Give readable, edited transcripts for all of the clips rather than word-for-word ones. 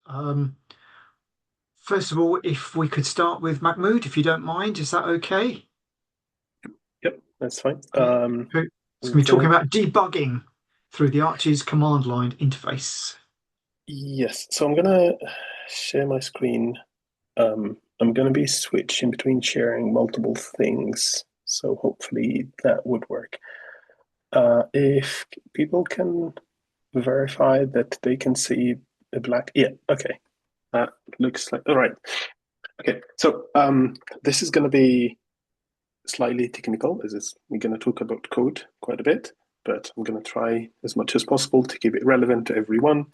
Um, First of all, if we could start with Mahmoud, if you don't mind, is that okay? Yep, that's fine. Yeah. So it's I'm going to be talking gonna, about debugging through the Arch's command line interface. yes, so I'm gonna share my screen. I'm gonna be switching between sharing multiple things, so hopefully that would work. If people can verify that they can see the black, yeah, okay, that looks like all right. Okay, so this is gonna be slightly technical, as is we're gonna talk about code quite a bit, but I'm gonna try as much as possible to keep it relevant to everyone.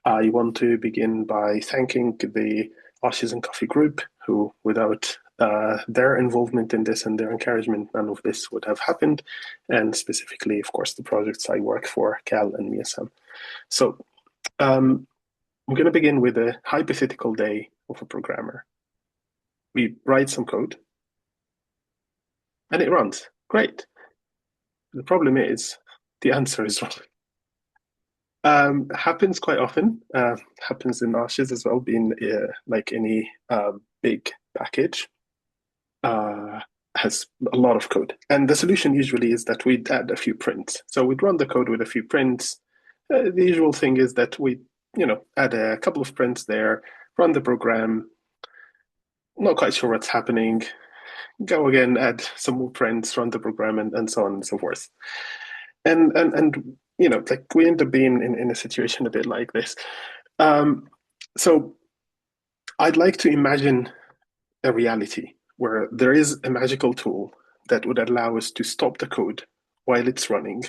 I want to begin by thanking the Ashes and Coffee group, who, without their involvement in this and their encouragement, none of this would have happened. And specifically, of course, the projects I work for, Cal and Miasam. So I'm going to begin with a hypothetical day of a programmer. We write some code and it runs. Great. The problem is the answer is wrong. Happens quite often. Happens in Ashes as well, being like any big package uh, has a lot of code. And the solution usually is that we'd add a few prints. So we'd run the code with a few prints. The usual thing is that we, add a couple of prints there, run the program, not quite sure what's happening, go again, add some more prints, run the program, and so on and so forth. And like we end up being in a situation a bit like this. Um, so I'd like to imagine a reality where there is a magical tool that would allow us to stop the code while it's running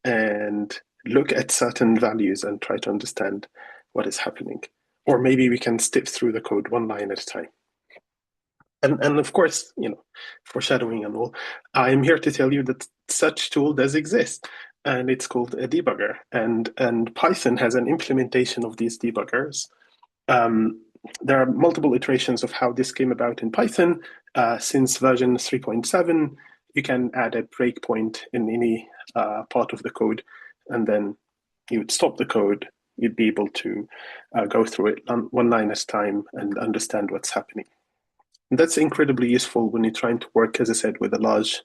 and look at certain values and try to understand what is happening. Or maybe we can step through the code one line at a time. And of course, foreshadowing and all, I'm here to tell you that such tool does exist, and it's called a debugger. And Python has an implementation of these debuggers. Um, there are multiple iterations of how this came about in Python. Since version 3.7, you can add a breakpoint in any part of the code, and then you would stop the code. You'd be able to go through it one line at a time and understand what's happening. And that's incredibly useful when you're trying to work, as I said, with a large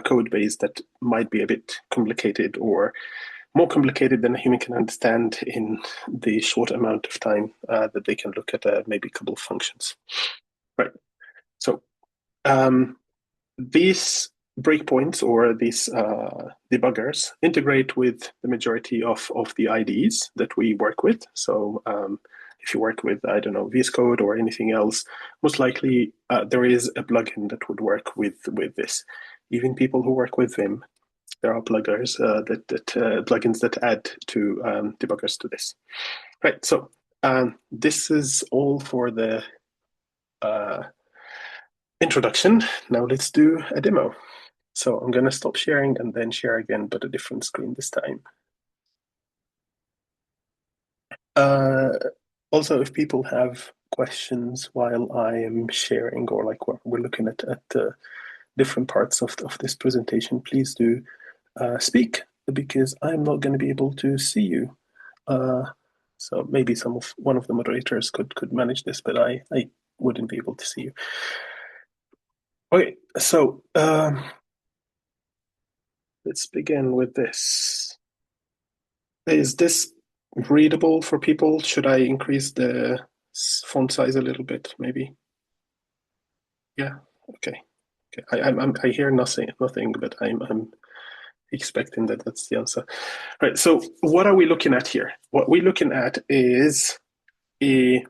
code base that might be a bit complicated or more complicated than a human can understand in the short amount of time that they can look at maybe a couple of functions. Right. So um, these breakpoints or these debuggers integrate with the majority of the IDEs that we work with. So if you work with, I don't know, VS Code or anything else, most likely there is a plugin that would work with this. Even people who work with Vim, there are pluggers that plugins that add to debuggers to this. Right. So this is all for the uh, introduction. Now let's do a demo. So I'm going to stop sharing and then share again, but a different screen this time. Uh, Also, if people have questions while I am sharing or like we're looking at different parts of this presentation, please do speak because I'm not going to be able to see you. Uh, so maybe one of the moderators could manage this, but I wouldn't be able to see you. Okay, so let's begin with this. Is this readable for people? Should I increase the font size a little bit, maybe? Yeah. Okay. Okay. I hear nothing, but I'm expecting that that's the answer. Right. So what are we looking at here? What we're looking at is a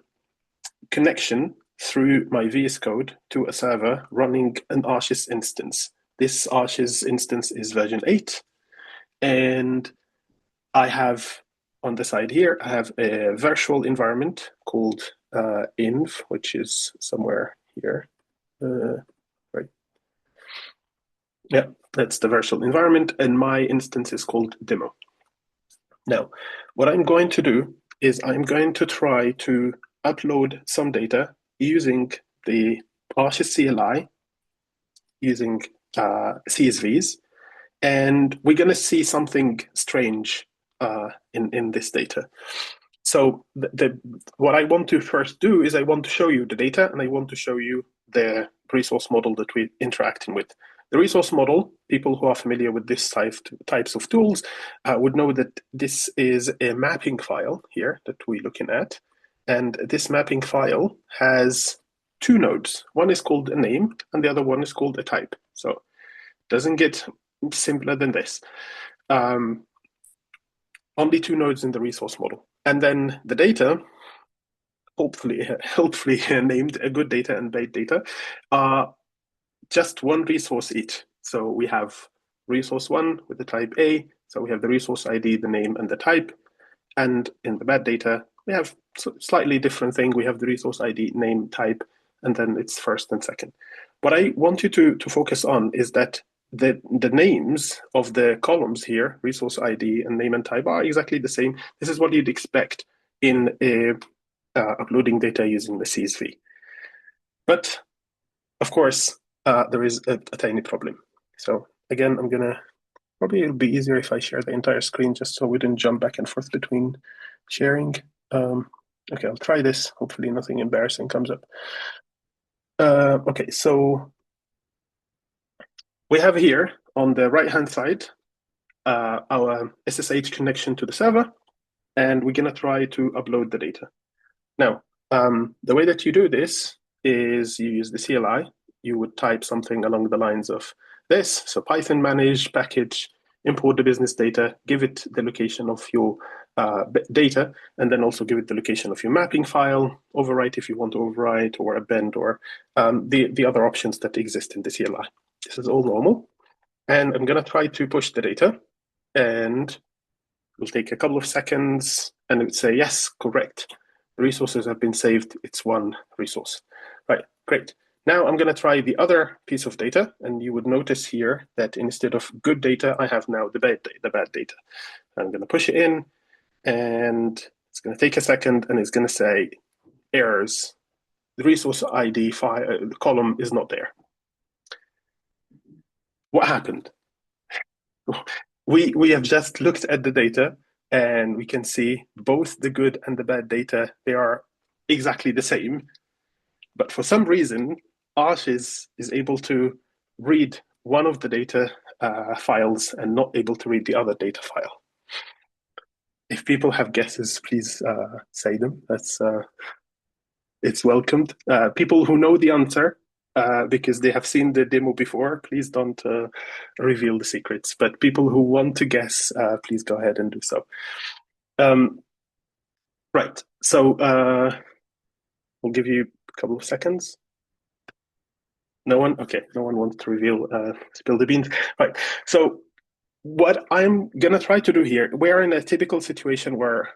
connection through my VS Code to a server running an Arches instance. This Arches instance is version 8, and I have on the side here, I have a virtual environment called inv, which is somewhere here. Right. Yeah, that's the virtual environment, and my instance is called demo. Now, what I'm going to do is I'm going to try to upload some data using the Arches CLI, using CSVs, and we're going to see something strange in this data. So what I want to first do is I want to show you the data and I want to show you the resource model that we're interacting with. The resource model, people who are familiar with this types of tools would know that this is a mapping file here that we're looking at. And this mapping file has two nodes. One is called a name and the other one is called a type. So it doesn't get simpler than this. Only two nodes in the resource model. And then the data, hopefully named a good data and bad data, are just one resource each. So we have resource one with the type A. So we have the resource ID, the name, and the type. And in the bad data, we have slightly different thing. We have the resource ID, name, type, and then it's first and second. What I want you to focus on is that the names of the columns here, resource ID and name and type, are exactly the same. This is what you'd expect in uploading data using the CSV. But of course, there is a tiny problem. So again, probably it'll be easier if I share the entire screen just so we didn't jump back and forth between sharing. Okay, I'll try this. Hopefully nothing embarrassing comes up. Okay, so we have here on the right-hand side our SSH connection to the server, and we're going to try to upload the data. Now, the way that you do this is you use the CLI. You would type something along the lines of this. So Python manage package, import the business data, give it the location of your data, and then also give it the location of your mapping file, overwrite if you want to overwrite, or append, or the other options that exist in the CLI. This is all normal. And I'm going to try to push the data, and it'll take a couple of seconds, and it would say, yes, correct. The resources have been saved. It's one resource. Right, great. Now I'm going to try the other piece of data, and you would notice here that instead of good data, I have now the bad data. I'm going to push it in, and it's going to take a second, and it's going to say errors. The resource ID file, the column is not there. What happened? We have just looked at the data, and we can see both the good and the bad data, they are exactly the same. But for some reason, Arch is able to read one of the data files and not able to read the other data file. If people have guesses, please say them. It's welcomed. People who know the answer, because they have seen the demo before, please don't reveal the secrets. But people who want to guess, please go ahead and do so. Right. So we'll give you a couple of seconds. No one? Okay, no one wants to reveal, spill the beans. Right. So what I'm going to try to do here, we're in a typical situation where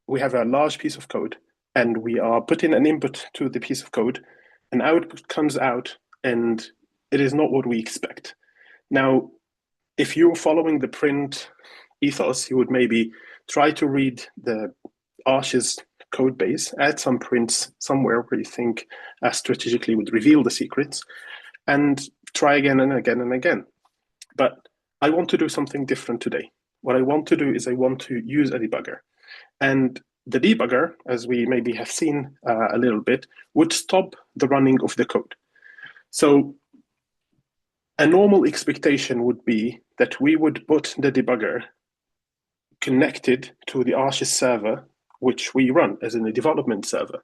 we have a large piece of code and we are putting an input to the piece of code, an output comes out, and it is not what we expect. Now, if you're following the print ethos, you would maybe try to read the Arch's code base, add some prints somewhere where you think strategically would reveal the secrets, and try again and again and again. But I want to do something different today. What I want to do is I want to use a debugger. And the debugger, as we maybe have seen a little bit, would stop the running of the code. So a normal expectation would be that we would put the debugger connected to the Arch server, which we run as in a development server.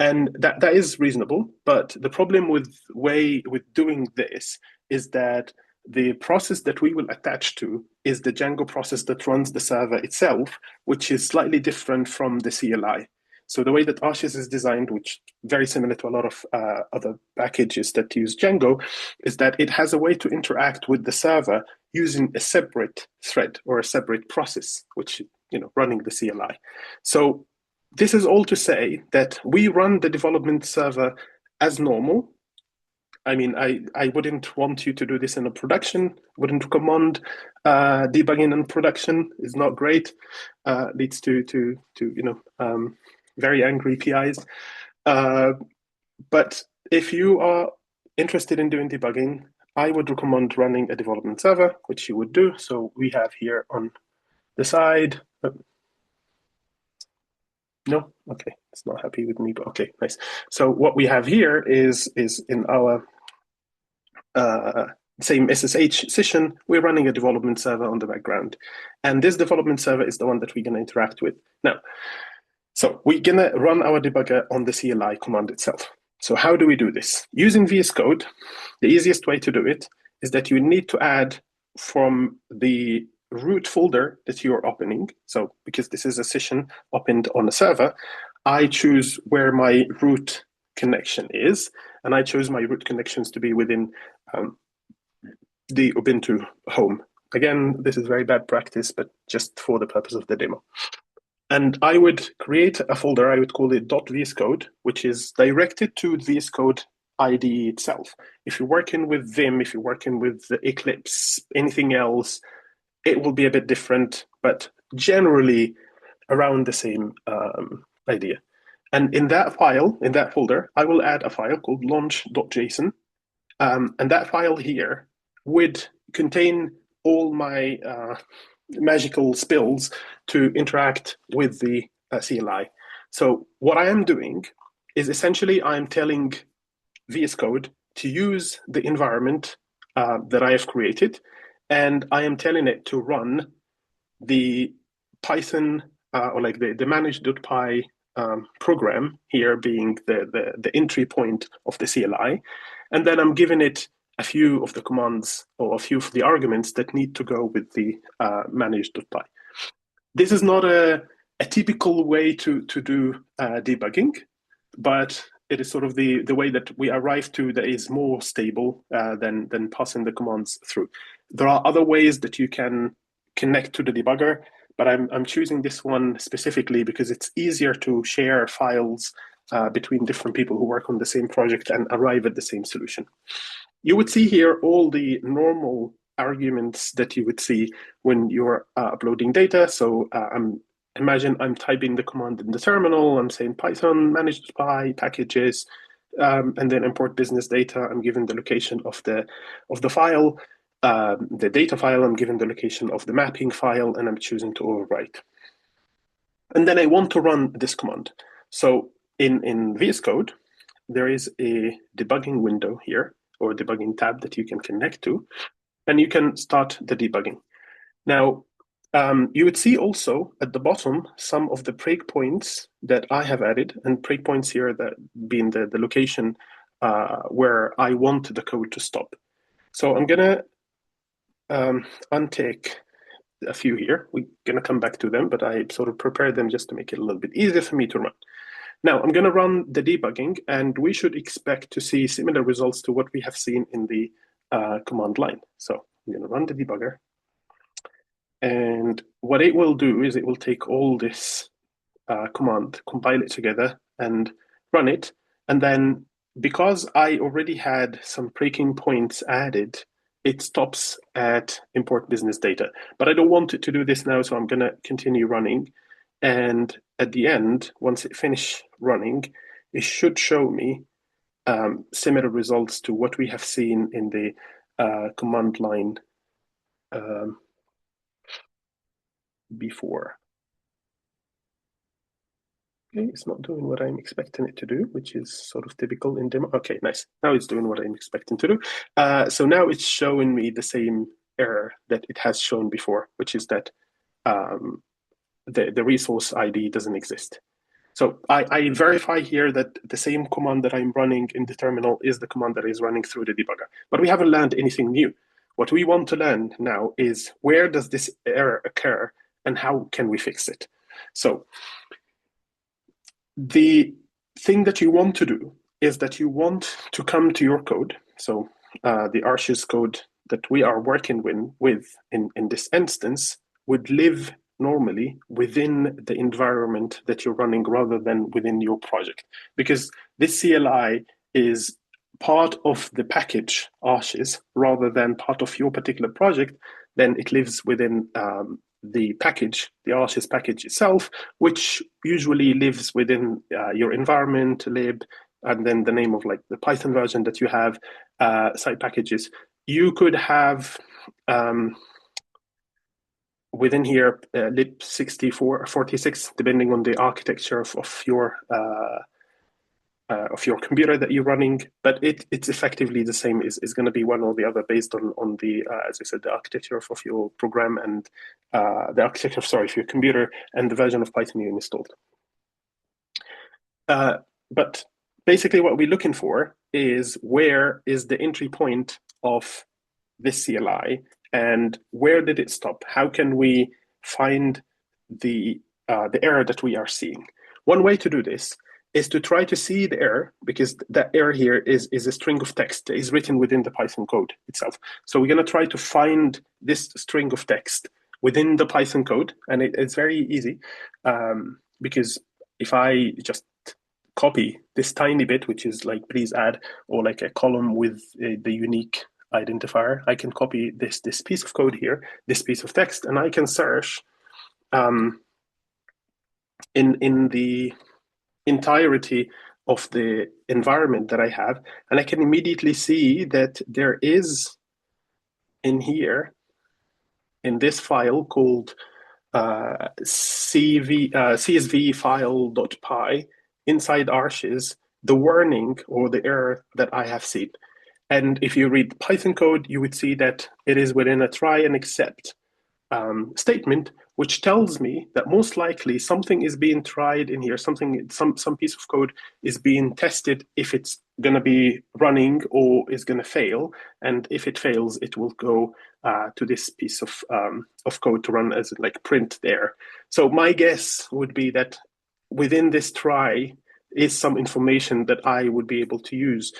And that is reasonable, but the problem with doing this is that the process that we will attach to is the Django process that runs the server itself, which is slightly different from the CLI. So the way that Arches is designed, which is very similar to a lot of other packages that use Django, is that it has a way to interact with the server using a separate thread or a separate process, which, running the CLI. So this is all to say that we run the development server as normal. I mean, I wouldn't want you to do this in a production, wouldn't recommend debugging in production. Is not great, leads to very angry PIs. But if you are interested in doing debugging, I would recommend running a development server, which you would do. So we have here on the side, No? Okay, it's not happy with me, but okay, nice. So what we have here is in our uh, same SSH session, we're running a development server on the background. And this development server is the one that we're going to interact with. Now, so we're going to run our debugger on the CLI command itself. So how do we do this? Using VS Code, the easiest way to do it is that you need to add from the root folder that you're opening. So because this is a session opened on a server, I choose where my root connection is, and I chose my root connections to be within um, the Ubuntu home. Again, this is very bad practice, but just for the purpose of the demo. And I would create a folder, I would call it .vscode, which is directed to VS Code IDE itself. If you're working with Vim, if you're working with Eclipse, anything else, it will be a bit different, but generally around the same idea. And in that file, in that folder, I will add a file called launch.json. And that file here would contain all my magical spills to interact with the CLI. So what I am doing is essentially I'm telling VS Code to use the environment that I have created, and I am telling it to run the Python or like the manage.py program here being the entry point of the CLI. And then I'm giving it a few of the commands or a few of the arguments that need to go with the manage.py. This is not a typical way to do debugging, but it is sort of the way that we arrive to that is more stable than passing the commands through. There are other ways that you can connect to the debugger, but I'm choosing this one specifically because it's easier to share files between different people who work on the same project and arrive at the same solution. You would see here all the normal arguments that you would see when you're uploading data. So imagine I'm typing the command in the terminal. I'm saying Python manage.py packages, and then import business data. I'm given the location of the file, the data file. I'm given the location of the mapping file, and I'm choosing to overwrite. And then I want to run this command. So in VS Code, there is a debugging window here, or debugging tab that you can connect to, and you can start the debugging. Now, you would see also at the bottom some of the breakpoints that I have added, and breakpoints here that being the location where I want the code to stop. So I'm gonna untake a few here. We're gonna come back to them, but I sort of prepared them just to make it a little bit easier for me to run. Now I'm going to run the debugging, and we should expect to see similar results to what we have seen in the command line. So I'm going to run the debugger. And what it will do is it will take all this command, compile it together, and run it. And then because I already had some breaking points added, it stops at import business data. But I don't want it to do this now, so I'm going to continue running. And at the end, once it finishes running, it should show me similar results to what we have seen in the command line before. Okay, it's not doing what I'm expecting it to do, which is sort of typical in demo. Okay, nice. Now it's doing what I'm expecting to do. So now it's showing me the same error that it has shown before, which is that the resource ID doesn't exist. So I verify here that the same command that I'm running in the terminal is the command that is running through the debugger. But we haven't learned anything new. What we want to learn now is where does this error occur and how can we fix it? So the thing that you want to do is that you want to come to your code. So the Arches code that we are working with in this instance would live normally within the environment that you're running rather than within your project. Because this CLI is part of the package Arches rather than part of your particular project, then it lives within the package, the Arches package itself, which usually lives within your environment, lib, and then the name of like the Python version that you have, site packages. You could have within here, lib 64 or 46, depending on the architecture of your computer that you're running, but it's effectively the same. Is going to be one or the other based on the as I said, the architecture of your program and the architecture, sorry, of your computer and the version of Python you installed. But basically, what we're looking for is where is the entry point of this CLI and where did it stop? How can we find the error that we are seeing? One way to do this is to try to see the error, because that error here is a string of text that is written within the Python code itself. So we're going to try to find this string of text within the Python code, and it's very easy because if I just copy this tiny bit, which is like please add, or like a column with the unique identifier, I can copy this piece of code here, this piece of text, and I can search in the entirety of the environment that I have, and I can immediately see that there is in here, in this file called csv file.py, inside Arches, the warning or the error that I have seen. And if you read Python code, you would see that it is within a try and except statement, which tells me that most likely something is being tried in here, some piece of code is being tested if it's going to be running or is going to fail. And if it fails, it will go to this piece of code to run as like print there. So my guess would be that within this try is some information that I would be able to use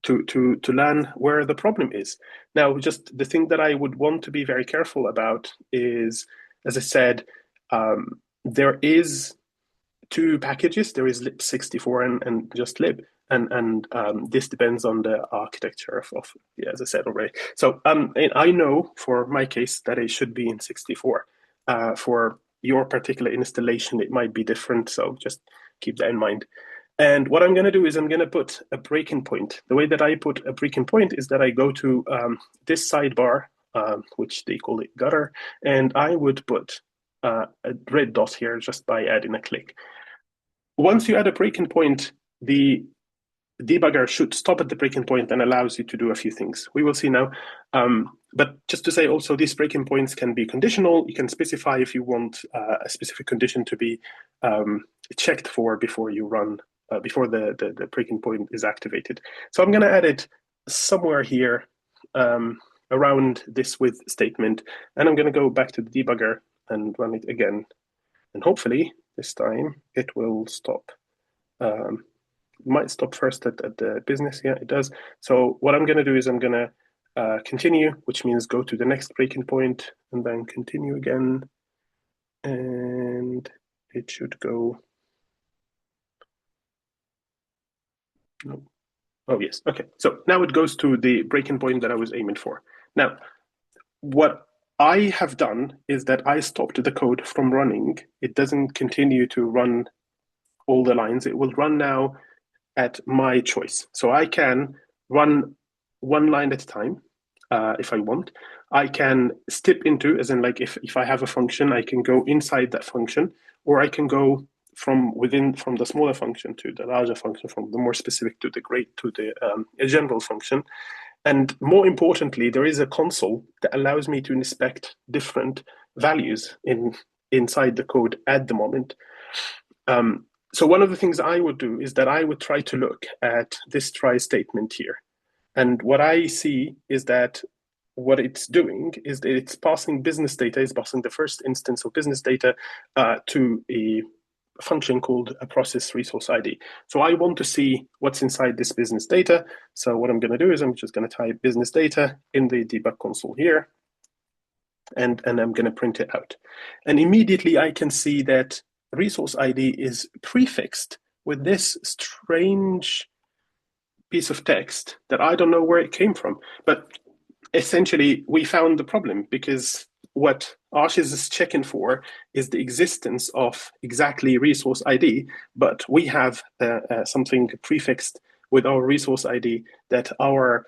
to learn where the problem is. Now, just the thing that I would want to be very careful about is, as I said, there is two packages. There is lib64 and just lib. And this depends on the architecture of yeah, as I said already. So I know for my case that it should be in 64. For your particular installation, it might be different. So just keep that in mind. And what I'm going to do is I'm going to put a breaking point. The way that I put a breaking point is that I go to this sidebar, which they call it gutter, and I would put a red dot here just by adding a click. Once you add a breaking point, the debugger should stop at the breaking point and allows you to do a few things. We will see now. But just to say also, these breaking points can be conditional. You can specify if you want a specific condition to be checked for before you run, before the breaking point is activated. So I'm going to add it somewhere here around this with statement. And I'm going to go back to the debugger and run it again. And hopefully this time it will stop. Might stop first at the business. Yeah, it does. So what I'm going to do is I'm going to continue, which means go to the next breaking point and then continue again. And it should go. No. Oh, yes. Okay. So now it goes to the breaking point that I was aiming for. Now, what I have done is that I stopped the code from running. It doesn't continue to run all the lines. It will run now at my choice. So I can run one line at a time if I want. I can step into, as in like if I have a function, I can go inside that function, or I can go from the smaller function to the larger function, from the more specific to the great to the general function. And more importantly, there is a console that allows me to inspect different values inside the code at the moment. So one of the things I would do is that I would try to look at this try statement here. And what I see is that what it's doing is that it's passing business data, it's passing the first instance of business data to a function called a process resource ID. So I want to see what's inside this business data. So what I'm going to do is I'm just going to type business data in the debug console here. And I'm going to print it out. And immediately I can see that resource ID is prefixed with this strange piece of text that I don't know where it came from. But essentially, we found the problem because what Arches is checking for is the existence of exactly resource ID, but we have something prefixed with our resource ID that our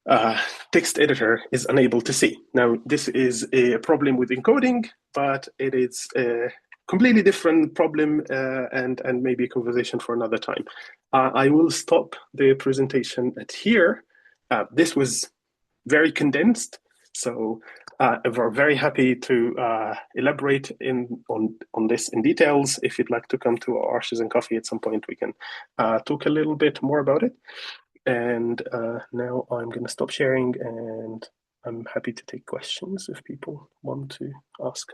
uh, text editor is unable to see. Now, this is a problem with encoding, but it is a completely different problem and maybe a conversation for another time. I will stop the presentation at here. This was very condensed, so we're very happy to elaborate on this in details. If you'd like to come to our Arches and Coffee at some point, we can talk a little bit more about it. And now I'm going to stop sharing, and I'm happy to take questions if people want to ask.